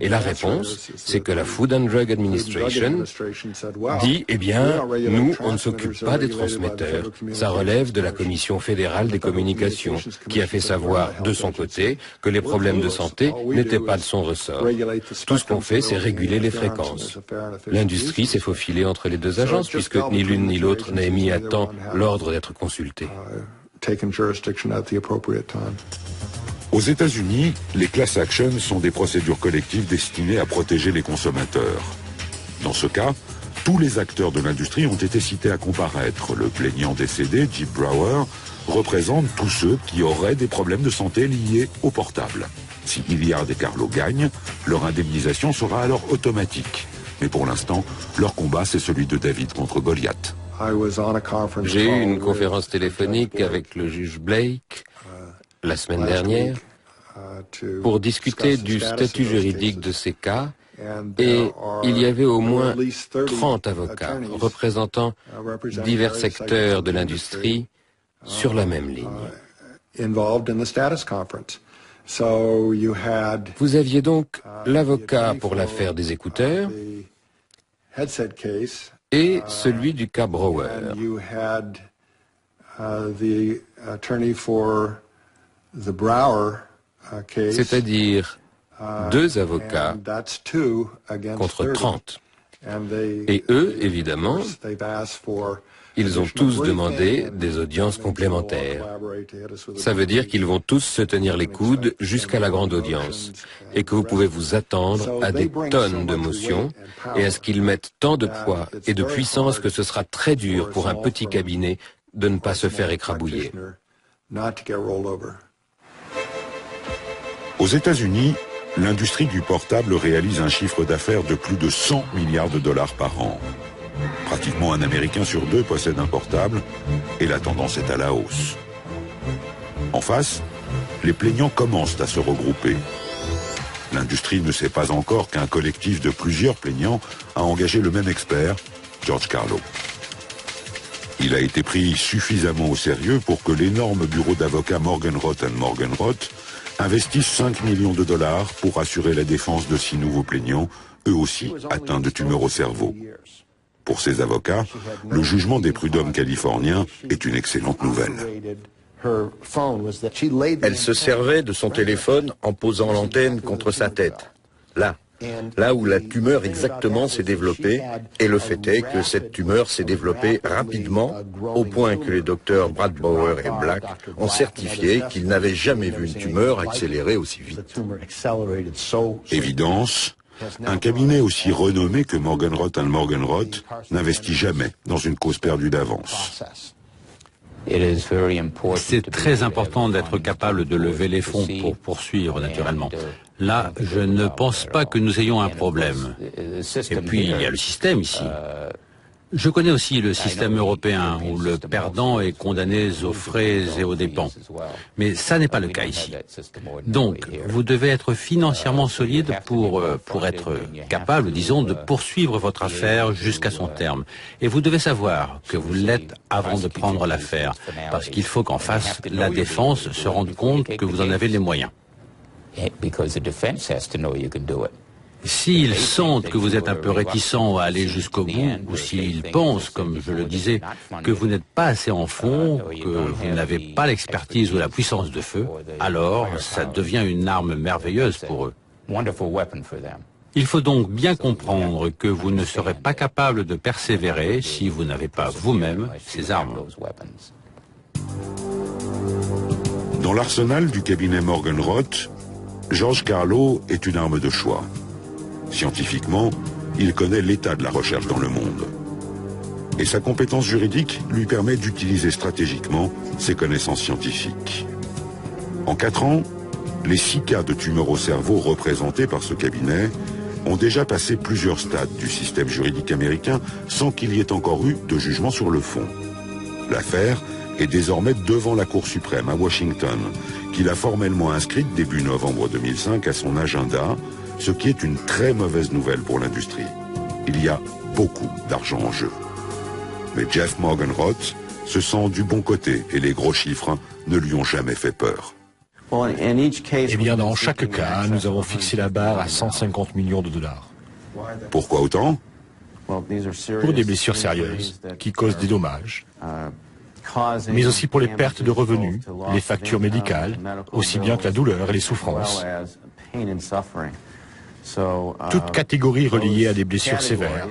Et la réponse, c'est que la Food and Drug Administration dit, eh bien, nous, on ne s'occupe pas des transmetteurs. Ça relève de la Commission fédérale des communications, qui a fait savoir, de son côté, que les problèmes de santé n'étaient pas de son ressort. Tout ce qu'on fait, c'est réguler les fréquences. L'industrie s'est faufilée entre les deux agences, puisque ni l'une ni l'autre n'a émis à temps l'ordre d'être consultée. Aux États-Unis, les class actions sont des procédures collectives destinées à protéger les consommateurs. Dans ce cas, tous les acteurs de l'industrie ont été cités à comparaître. Le plaignant décédé, Jim Brower, représente tous ceux qui auraient des problèmes de santé liés au portable. Si Hilliard et Carlo gagnent, leur indemnisation sera alors automatique. Mais pour l'instant, leur combat, c'est celui de David contre Goliath. J'ai eu une conférence téléphonique avec le juge Blake la semaine dernière pour discuter du statut juridique de ces cas, et il y avait au moins 30 avocats représentant divers secteurs de l'industrie sur la même ligne. Vous aviez donc l'avocat pour l'affaire des écouteurs et celui du cas Brower. C'est-à-dire deux avocats contre 30. Et eux, évidemment, ils ont tous demandé des audiences complémentaires. Ça veut dire qu'ils vont tous se tenir les coudes jusqu'à la grande audience et que vous pouvez vous attendre à des tonnes de motions et à ce qu'ils mettent tant de poids et de puissance que ce sera très dur pour un petit cabinet de ne pas se faire écrabouiller. Aux États-Unis, l'industrie du portable réalise un chiffre d'affaires de plus de 100 milliards de dollars par an. Pratiquement un Américain sur deux possède un portable et la tendance est à la hausse. En face, les plaignants commencent à se regrouper. L'industrie ne sait pas encore qu'un collectif de plusieurs plaignants a engagé le même expert, George Carlo. Il a été pris suffisamment au sérieux pour que l'énorme bureau d'avocats Morgan Roth & Morgan Roth investissent 5 millions de dollars pour assurer la défense de 6 nouveaux plaignants, eux aussi atteints de tumeurs au cerveau. Pour ces avocats, le jugement des prud'hommes californiens est une excellente nouvelle. Elle se servait de son téléphone en posant l'antenne contre sa tête, là où la tumeur exactement s'est développée, et le fait est que cette tumeur s'est développée rapidement, au point que les docteurs Brad Brower et Black ont certifié qu'ils n'avaient jamais vu une tumeur accélérer aussi vite. Évidence, un cabinet aussi renommé que Morgan Roth & Morgan Roth n'investit jamais dans une cause perdue d'avance. C'est très important d'être capable de lever les fonds pour poursuivre, naturellement. Là, je ne pense pas que nous ayons un problème. Et puis, il y a le système ici. Je connais aussi le système européen, où le perdant est condamné aux frais et aux dépens. Mais ça n'est pas le cas ici. Donc, vous devez être financièrement solide pour être capable, disons, de poursuivre votre affaire jusqu'à son terme. Et vous devez savoir que vous l'êtes avant de prendre l'affaire, parce qu'il faut qu'en face, la défense se rende compte que vous en avez les moyens. S'ils sentent que vous êtes un peu réticent à aller jusqu'au bout, ou s'ils pensent, comme je le disais, que vous n'êtes pas assez en fond, que vous n'avez pas l'expertise ou la puissance de feu, alors ça devient une arme merveilleuse pour eux. Il faut donc bien comprendre que vous ne serez pas capable de persévérer si vous n'avez pas vous-même ces armes. Dans l'arsenal du cabinet Morgan Roth, George Carlo est une arme de choix. Scientifiquement, il connaît l'état de la recherche dans le monde. Et sa compétence juridique lui permet d'utiliser stratégiquement ses connaissances scientifiques. En 4 ans, les 6 cas de tumeurs au cerveau représentés par ce cabinet ont déjà passé plusieurs stades du système juridique américain sans qu'il y ait encore eu de jugement sur le fond. L'affaire est désormais devant la Cour suprême à Washington, qui l'a formellement inscrite début novembre 2005 à son agenda, ce qui est une très mauvaise nouvelle pour l'industrie. Il y a beaucoup d'argent en jeu. Mais Jeff Morgan Roth se sent du bon côté et les gros chiffres ne lui ont jamais fait peur. Eh bien, dans chaque cas, nous avons fixé la barre à 150 millions de dollars. Pourquoi autant? Pour des blessures sérieuses, qui causent des dommages, mais aussi pour les pertes de revenus, les factures médicales, aussi bien que la douleur et les souffrances. Toute catégorie reliée à des blessures sévères,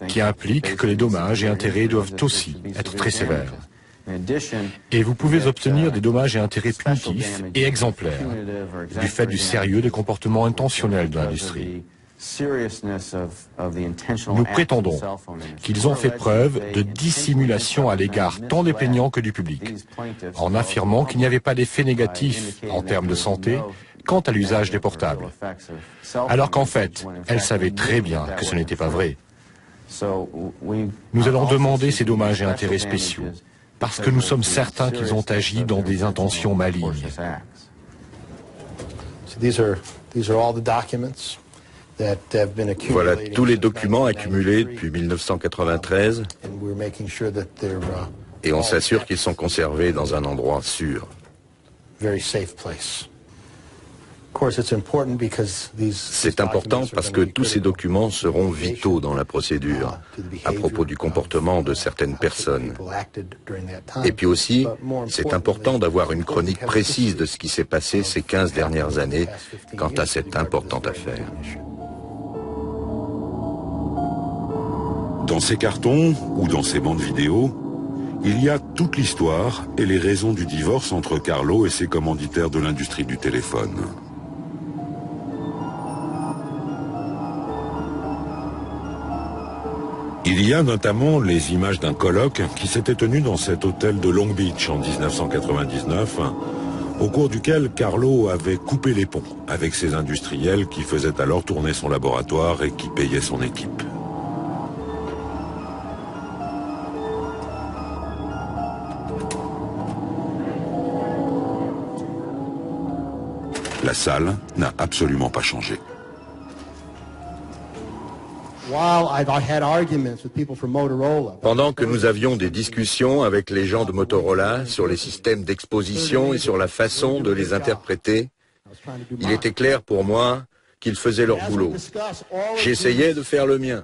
qui implique que les dommages et intérêts doivent aussi être très sévères. Et vous pouvez obtenir des dommages et intérêts punitifs et exemplaires, du fait du sérieux des comportements intentionnels de l'industrie. Nous prétendons qu'ils ont fait preuve de dissimulation à l'égard tant des plaignants que du public, en affirmant qu'il n'y avait pas d'effet négatif en termes de santé quant à l'usage des portables, alors qu'en fait, elles savaient très bien que ce n'était pas vrai. Nous allons demander ces dommages et intérêts spéciaux, parce que nous sommes certains qu'ils ont agi dans des intentions malignes. Voilà tous les documents accumulés depuis 1993 et on s'assure qu'ils sont conservés dans un endroit sûr. C'est important parce que tous ces documents seront vitaux dans la procédure à propos du comportement de certaines personnes. Et puis aussi, c'est important d'avoir une chronique précise de ce qui s'est passé ces 15 dernières années quant à cette importante affaire. Dans ces cartons ou dans ces bandes vidéo, il y a toute l'histoire et les raisons du divorce entre Carlo et ses commanditaires de l'industrie du téléphone. Il y a notamment les images d'un colloque qui s'était tenu dans cet hôtel de Long Beach en 1999, au cours duquel Carlo avait coupé les ponts avec ses industriels qui faisaient alors tourner son laboratoire et qui payaient son équipe. La salle n'a absolument pas changé. Pendant que nous avions des discussions avec les gens de Motorola sur les systèmes d'exposition et sur la façon de les interpréter, il était clair pour moi qu'ils faisaient leur boulot. J'essayais de faire le mien.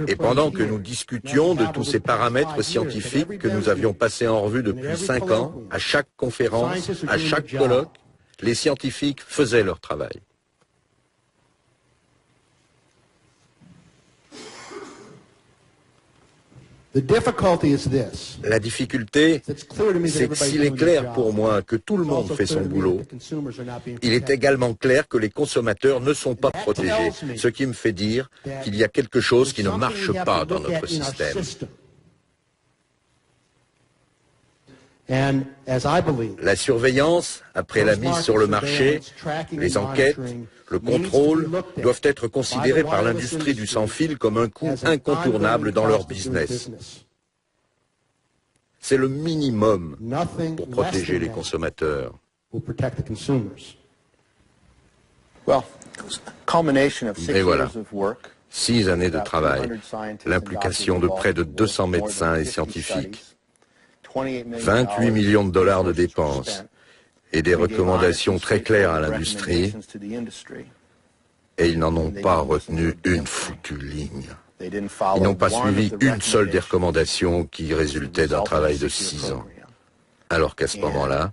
Et pendant que nous discutions de tous ces paramètres scientifiques que nous avions passés en revue depuis 5 ans, à chaque conférence, à chaque colloque, les scientifiques faisaient leur travail. La difficulté, c'est que s'il est clair pour moi que tout le monde fait son boulot, il est également clair que les consommateurs ne sont pas protégés, ce qui me fait dire qu'il y a quelque chose qui ne marche pas dans notre système. La surveillance, après la mise sur le marché, les enquêtes, le contrôle doivent être considérés par l'industrie du sans-fil comme un coût incontournable dans leur business. C'est le minimum pour protéger les consommateurs. Et voilà, 6 années de travail, l'implication de près de 200 médecins et scientifiques, 28 millions de dollars de dépenses et des recommandations très claires à l'industrie, et ils n'en ont pas retenu une foutue ligne. Ils n'ont pas suivi une seule des recommandations qui résultaient d'un travail de 6 ans. Alors qu'à ce moment-là,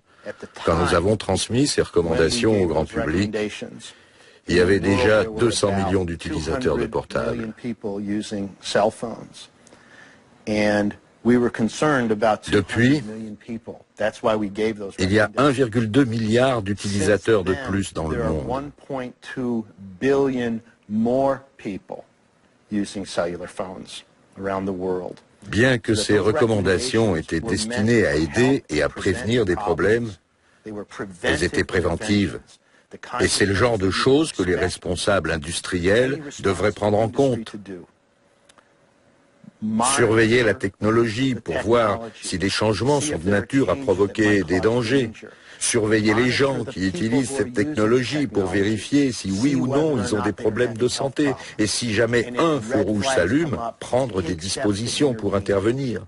quand nous avons transmis ces recommandations au grand public, il y avait déjà 200 millions d'utilisateurs de portables. Depuis, il y a 1,2 milliard d'utilisateurs de plus dans le monde. Bien que ces recommandations étaient destinées à aider et à prévenir des problèmes, elles étaient préventives. Et c'est le genre de choses que les responsables industriels devraient prendre en compte. Surveiller la technologie pour voir si des changements sont de nature à provoquer des dangers. Surveiller les gens qui utilisent cette technologie pour vérifier si oui ou non ils ont des problèmes de santé. Et si jamais un feu rouge s'allume, prendre des dispositions pour intervenir.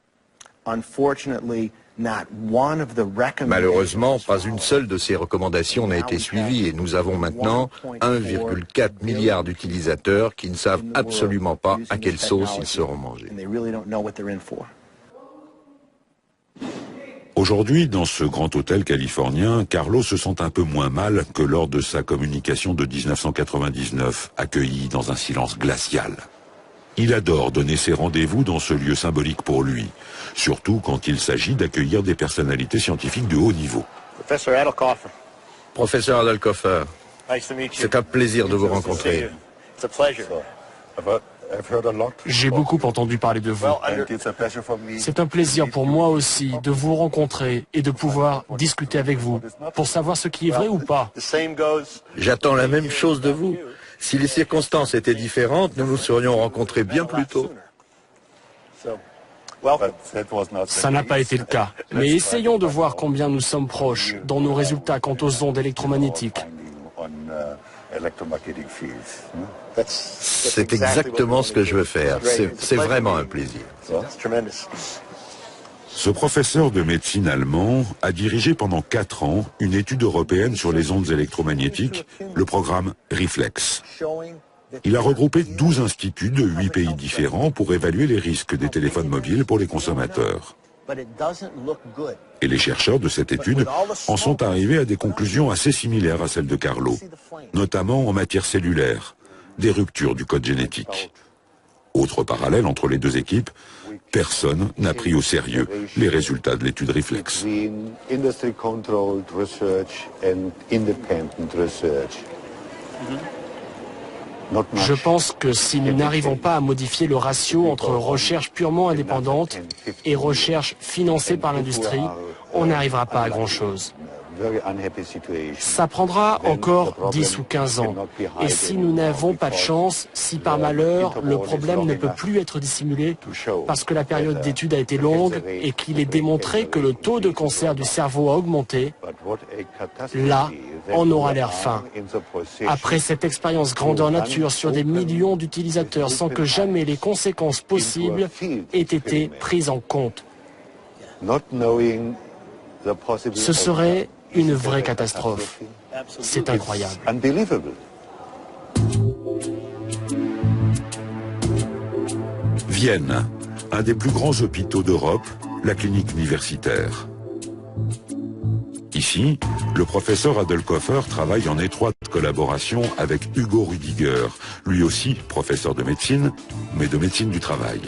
Malheureusement, pas une seule de ces recommandations n'a été suivie et nous avons maintenant 1,4 milliard d'utilisateurs qui ne savent absolument pas à quelle sauce ils seront mangés. Aujourd'hui, dans ce grand hôtel californien, Carlo se sent un peu moins mal que lors de sa communication de 1999, accueilli dans un silence glacial. Il adore donner ses rendez-vous dans ce lieu symbolique pour lui, surtout quand il s'agit d'accueillir des personnalités scientifiques de haut niveau. Professeur Adolkoffer, c'est un plaisir de vous rencontrer. J'ai beaucoup entendu parler de vous. C'est un plaisir pour moi aussi de vous rencontrer et de pouvoir discuter avec vous pour savoir ce qui est vrai ou pas. J'attends la même chose de vous. Si les circonstances étaient différentes, nous nous serions rencontrés bien plus tôt. Ça n'a pas été le cas. Mais essayons de voir combien nous sommes proches dans nos résultats quant aux ondes électromagnétiques. C'est exactement ce que je veux faire. C'est vraiment un plaisir. Ce professeur de médecine allemand a dirigé pendant 4 ans une étude européenne sur les ondes électromagnétiques, le programme REFLEX. Il a regroupé 12 instituts de 8 pays différents pour évaluer les risques des téléphones mobiles pour les consommateurs. Et les chercheurs de cette étude en sont arrivés à des conclusions assez similaires à celles de Carlo, notamment en matière cellulaire, des ruptures du code génétique. Autre parallèle entre les deux équipes, personne n'a pris au sérieux les résultats de l'étude REFLEX. Je pense que si nous n'arrivons pas à modifier le ratio entre recherche purement indépendante et recherche financée par l'industrie, on n'arrivera pas à grand-chose. Ça prendra encore 10 ou 15 ans. Et si nous n'avons pas de chance, si par malheur le problème ne peut plus être dissimulé parce que la période d'étude a été longue et qu'il est démontré que le taux de cancer du cerveau a augmenté, là, on aura l'air fin. Après cette expérience grandeur nature sur des millions d'utilisateurs sans que jamais les conséquences possibles aient été prises en compte. Ce serait une vraie catastrophe. C'est incroyable. Vienne, un des plus grands hôpitaux d'Europe, la clinique universitaire. Ici, le professeur Adolkoffer travaille en étroite collaboration avec Hugo Rüdiger, lui aussi professeur de médecine, mais de médecine du travail.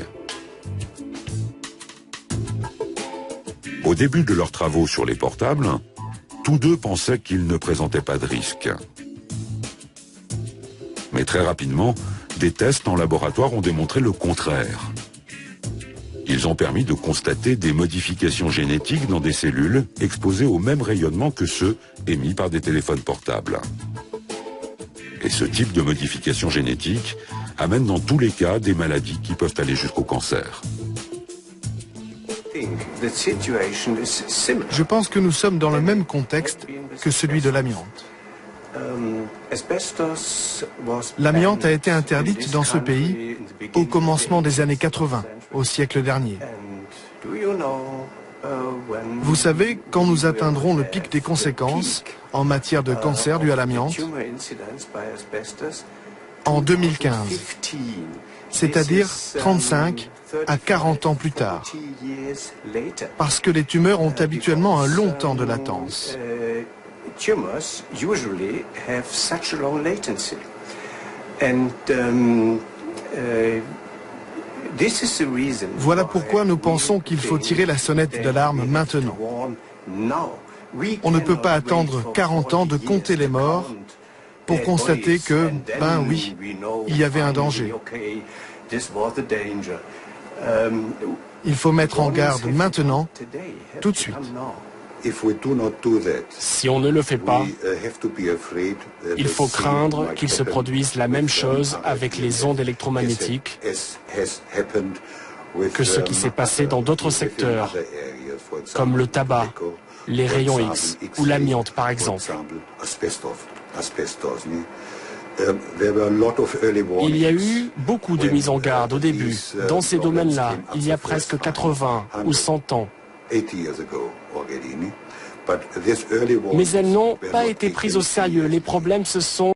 Au début de leurs travaux sur les portables, tous deux pensaient qu'ils ne présentaient pas de risque. Mais très rapidement, des tests en laboratoire ont démontré le contraire. Ils ont permis de constater des modifications génétiques dans des cellules exposées au même rayonnement que ceux émis par des téléphones portables. Et ce type de modification génétique amène dans tous les cas des maladies qui peuvent aller jusqu'au cancer. Je pense que nous sommes dans le même contexte que celui de l'amiante. L'amiante a été interdite dans ce pays au commencement des années 80, au siècle dernier. Vous savez, quand nous atteindrons le pic des conséquences en matière de cancer dû à l'amiante, en 2015, c'est-à-dire 35 à 40 ans plus tard, parce que les tumeurs ont habituellement un long temps de latence. Voilà pourquoi nous pensons qu'il faut tirer la sonnette d'alarme maintenant. On ne peut pas attendre 40 ans de compter les morts pour constater que, ben oui, il y avait un danger. Il faut mettre en garde maintenant, tout de suite. Si on ne le fait pas, il faut craindre qu'il se produise la même chose avec les ondes électromagnétiques que ce qui s'est passé dans d'autres secteurs, comme le tabac, les rayons X ou l'amiante par exemple. Il y a eu beaucoup de mises en garde au début. Dans ces domaines-là, il y a presque 80 ou 100 ans. Mais elles n'ont pas été prises au sérieux. Les problèmes se sont